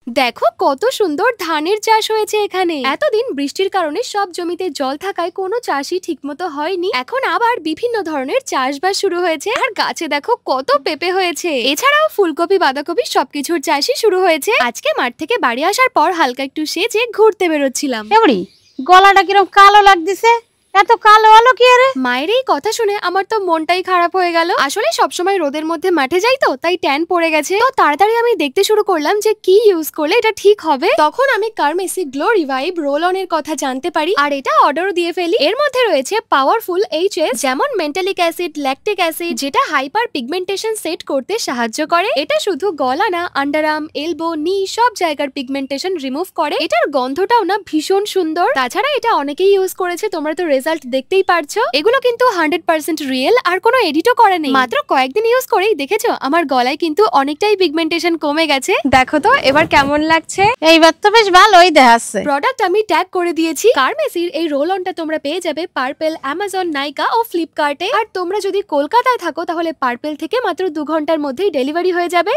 দেখো কত সুন্দর ধানের চাষ হয়েছে এখানে। এতদিন বৃষ্টির কারণে সব জমিতে জল থাকায় কোনো চাষই ঠিকমতো হয়নি। এখন আবার বিভিন্ন ধরনের চাষবাস শুরু হয়েছে। আর গাছে দেখো কত পেঁপে হয়েছে। এছাড়াও ফুলকপি বাঁধাকপি সবকিছুর চাষই শুরু হয়েছে। আজকে মাঠ থেকে বাড়ি আসার পর হালকা একটু সেজে ঘুরতে বেরোচ্ছিলাম। এমনি গলাটা কিরকম কালো লাগতেছে, এত কালো আলো কি রে? মায়ের এই কথা শুনে আমার তো মনটাই খারাপ হয়ে গেল। আসলে সবসময় রোদের মধ্যে মাঠে যাই তো, তাই ট্যান পড়ে গেছে। তো তাড়াতাড়ি আমি দেখতে শুরু করলাম যে কি ইউজ করলে এটা ঠিক হবে। তখন আমি কার্মেসি গ্লো রিভাইভ রোল অন এর কথা জানতে পারি, আর এটা অর্ডারও দিয়ে ফেলি। এর মধ্যে রয়েছে পাওয়ারফুল এইচএস, যেমন মেন্টালিক অ্যাসিড, ল্যাকটিক অ্যাসিড, যেটা হাইপার পিগমেন্টেশন সেট করতে সাহায্য করে। এটা শুধু গলা না, আন্ডারআর্ম, এলবো, নি সব জায়গার পিগমেন্টেশন রিমুভ করে। এটার গন্ধটাও না ভীষণ সুন্দর। তাছাড়া এটা অনেকেই ইউজ করেছে, তোমরা তো রেজাল্ট দেখতেই পারছো। এগুলো কিন্তু 100% রিয়েল, আর কোনো এডিটও করে নেই। মাত্র কয়েকদিন ইউজ করেই দেখেছো আমার গলায় কিন্তু অনেকটাই পিগমেন্টেশন কমে গেছে। দেখো তো এবার কেমন লাগছে। এইবার তো বেশ ভালোই দেখাচ্ছে। প্রোডাক্ট আমি ট্যাগ করে দিয়েছি। কার্মেসির এই রোল অনটা তোমরা পেয়ে যাবে পার্পেল, অ্যামাজন, নাইকা ও ফ্লিপকার্টে। আর তোমরা যদি কলকাতায় থাকো তাহলে পার্পেল থেকে মাত্র 2 ঘন্টার মধ্যেই ডেলিভারি হয়ে যাবে।